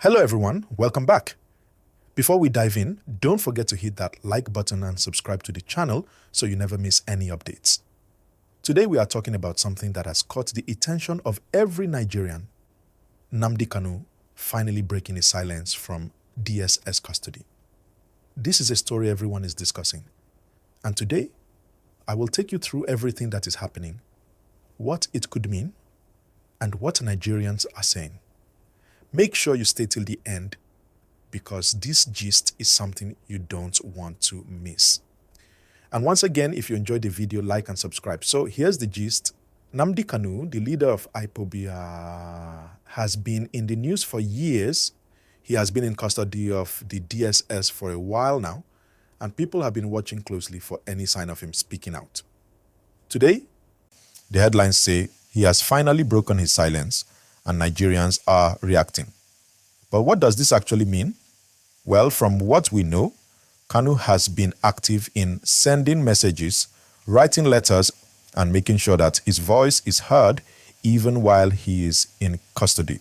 Hello everyone, welcome back. Before we dive in, don't forget to hit that like button and subscribe to the channel so you never miss any updates. Today we are talking about something that has caught the attention of every Nigerian. Nnamdi Kanu finally breaking his silence from DSS custody. This is a story everyone is discussing. And today, I will take you through everything that is happening, what it could mean, and what Nigerians are saying. Make sure you stay till the end because this gist is something you don't want to miss. And once again, if you enjoyed the video, like and subscribe. So here's the gist. Nnamdi Kanu, the leader of IPOB, has been in the news for years. He has been in custody of the DSS for a while now, and people have been watching closely for any sign of him speaking out. Today, the headlines say he has finally broken his silence and Nigerians are reacting. But what does this actually mean? Well, from what we know, Kanu has been active in sending messages, writing letters, and making sure that his voice is heard even while he is in custody.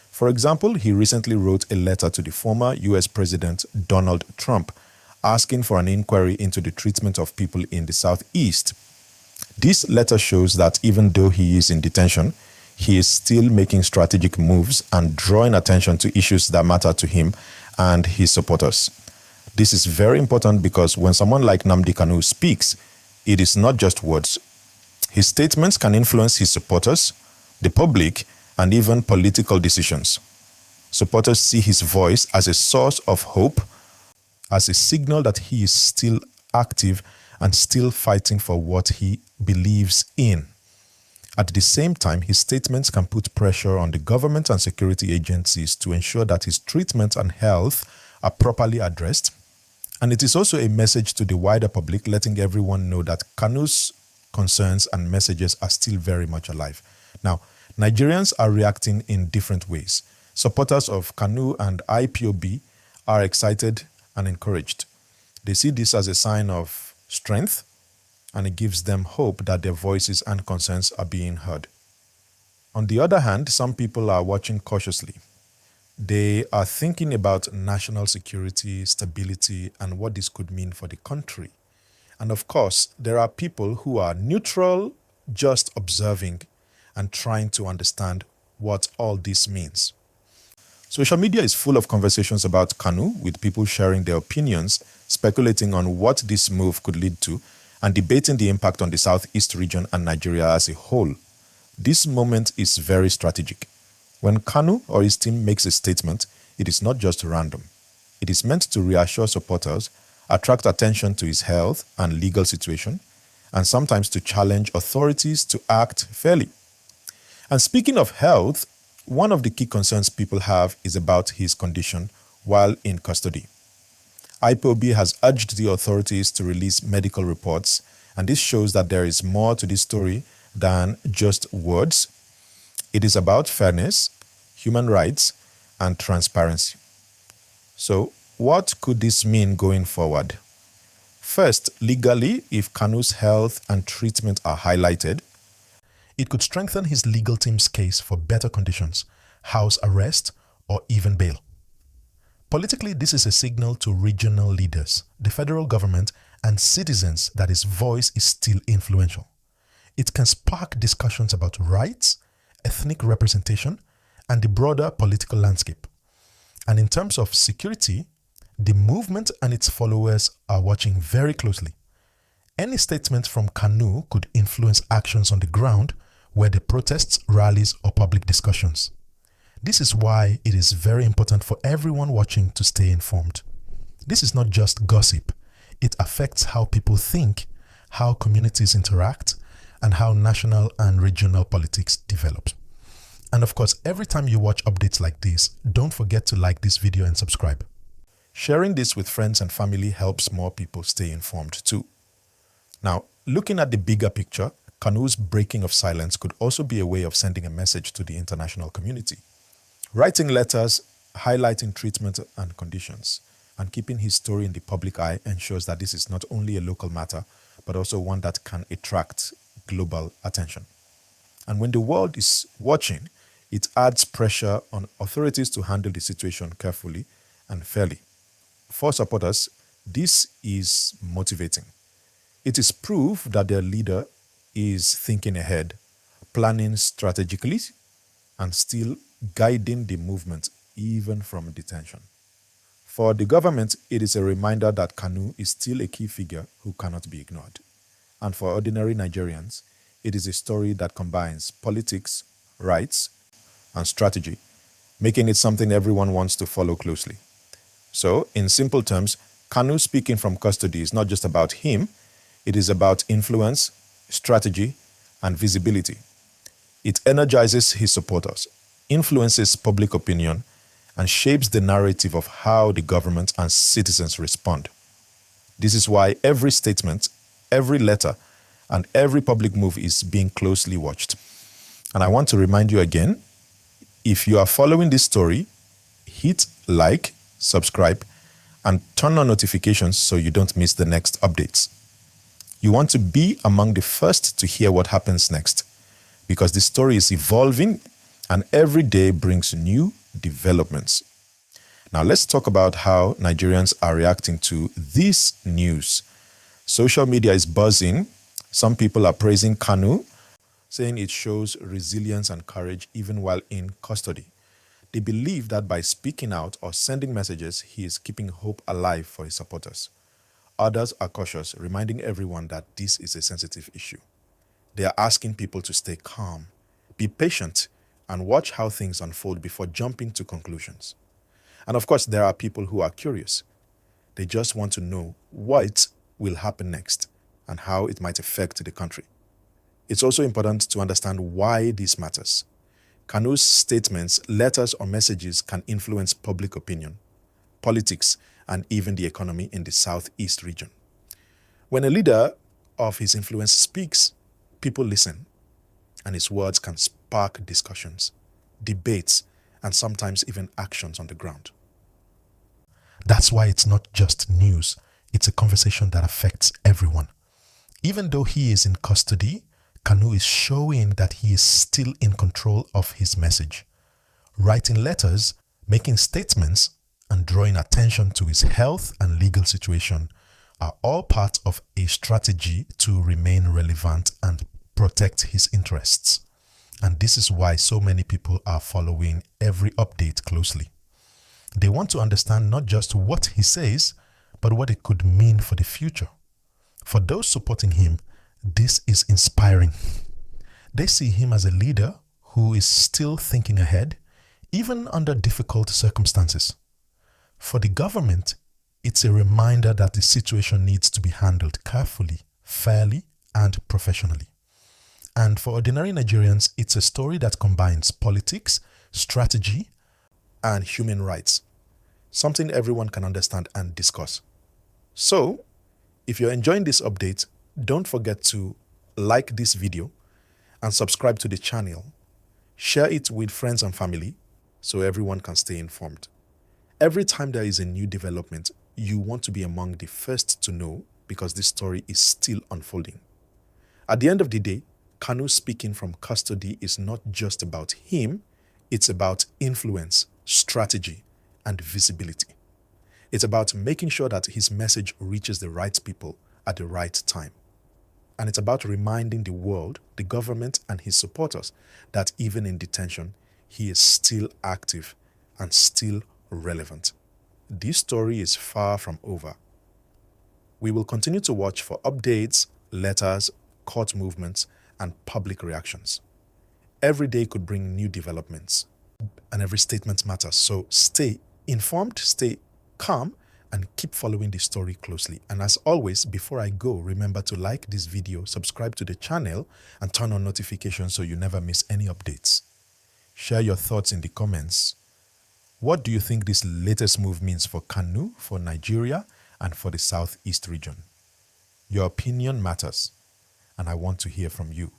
For example, he recently wrote a letter to the former US President Donald Trump asking for an inquiry into the treatment of people in the Southeast. This letter shows that even though he is in detention, he is still making strategic moves and drawing attention to issues that matter to him and his supporters. This is very important because when someone like Nnamdi Kanu speaks, it is not just words. His statements can influence his supporters, the public, and even political decisions. Supporters see his voice as a source of hope, as a signal that he is still active and still fighting for what he believes in. At the same time, his statements can put pressure on the government and security agencies to ensure that his treatment and health are properly addressed. And it is also a message to the wider public, letting everyone know that Kanu's concerns and messages are still very much alive. Now, Nigerians are reacting in different ways. Supporters of Kanu and IPOB are excited and encouraged. They see this as a sign of strength, and it gives them hope that their voices and concerns are being heard. On the other hand, some people are watching cautiously. They are thinking about national security, stability, and what this could mean for the country. And of course, there are people who are neutral, just observing and trying to understand what all this means. Social media is full of conversations about Kanu, with people sharing their opinions, speculating on what this move could lead to, and debating the impact on the Southeast region and Nigeria as a whole. This moment is very strategic. When Kanu or his team makes a statement, it is not just random. It is meant to reassure supporters, attract attention to his health and legal situation, and sometimes to challenge authorities to act fairly. And speaking of health, one of the key concerns people have is about his condition while in custody. IPOB has urged the authorities to release medical reports, and this shows that there is more to this story than just words. It is about fairness, human rights, and transparency. So, what could this mean going forward? First, legally, if Kanu's health and treatment are highlighted, it could strengthen his legal team's case for better conditions, house arrest, or even bail. Politically, this is a signal to regional leaders, the federal government, and citizens that his voice is still influential. It can spark discussions about rights, ethnic representation, and the broader political landscape. And in terms of security, the movement and its followers are watching very closely. Any statement from Kanu could influence actions on the ground, whether protests, rallies, or public discussions. This is why it is very important for everyone watching to stay informed. This is not just gossip. It affects how people think, how communities interact, and how national and regional politics develop. And of course, every time you watch updates like this, don't forget to like this video and subscribe. Sharing this with friends and family helps more people stay informed too. Now, looking at the bigger picture, Kanu's breaking of silence could also be a way of sending a message to the international community. Writing letters, highlighting treatment and conditions, and keeping his story in the public eye ensures that this is not only a local matter, but also one that can attract global attention. And when the world is watching, It adds pressure on authorities to handle the situation carefully and fairly. For supporters, this is motivating. It is proof that their leader is thinking ahead, planning strategically, and still guiding the movement even from detention. For the government, it is a reminder that Kanu is still a key figure who cannot be ignored. And for ordinary Nigerians, it is a story that combines politics, rights, and strategy, making it something everyone wants to follow closely. So, in simple terms, Kanu speaking from custody is not just about him, it is about influence, strategy, and visibility. It energizes his supporters, influences public opinion, and shapes the narrative of how the government and citizens respond. This is why every statement, every letter, and every public move is being closely watched. And I want to remind you again, if you are following this story, hit like, subscribe, and turn on notifications so you don't miss the next updates. You want to be among the first to hear what happens next, because the story is evolving and every day brings new developments. Now let's talk about how Nigerians are reacting to this news. Social media is buzzing. Some people are praising Kanu, saying it shows resilience and courage even while in custody. They believe that by speaking out or sending messages, he is keeping hope alive for his supporters. Others are cautious, reminding everyone that this is a sensitive issue. They are asking people to stay calm, be patient, and watch how things unfold before jumping to conclusions. And of course, there are people who are curious. They just want to know what will happen next and how it might affect the country. It's also important to understand why this matters. Kanu's statements, letters, or messages can influence public opinion, politics, and even the economy in the Southeast region. When a leader of his influence speaks, people listen, and his words can spark discussions, debates, and sometimes even actions on the ground. That's why it's not just news, it's a conversation that affects everyone. Even though he is in custody, Kanu is showing that he is still in control of his message. Writing letters, making statements, and drawing attention to his health and legal situation are all part of a strategy to remain relevant and protect his interests. And this is why so many people are following every update closely. They want to understand not just what he says, but what it could mean for the future. For those supporting him, this is inspiring. They see him as a leader who is still thinking ahead, even under difficult circumstances. For the government, it's a reminder that the situation needs to be handled carefully, fairly, and professionally. And for ordinary Nigerians, it's a story that combines politics, strategy, and human rights. Something everyone can understand and discuss. So, if you're enjoying this update, don't forget to like this video and subscribe to the channel. Share it with friends and family so everyone can stay informed. Every time there is a new development, you want to be among the first to know because this story is still unfolding. At the end of the day, Kanu speaking from custody is not just about him, it's about influence, strategy, and visibility. It's about making sure that his message reaches the right people at the right time. And it's about reminding the world, the government, and his supporters that even in detention, he is still active and still relevant. This story is far from over. We will continue to watch for updates, letters, court movements, and public reactions. Every day could bring new developments, and every statement matters. So stay informed, stay calm, and keep following the story closely. And as always, before I go, remember to like this video, subscribe to the channel, and turn on notifications so you never miss any updates. Share your thoughts in the comments. What do you think this latest move means for Kanu, for Nigeria, and for the Southeast region? Your opinion matters, and I want to hear from you.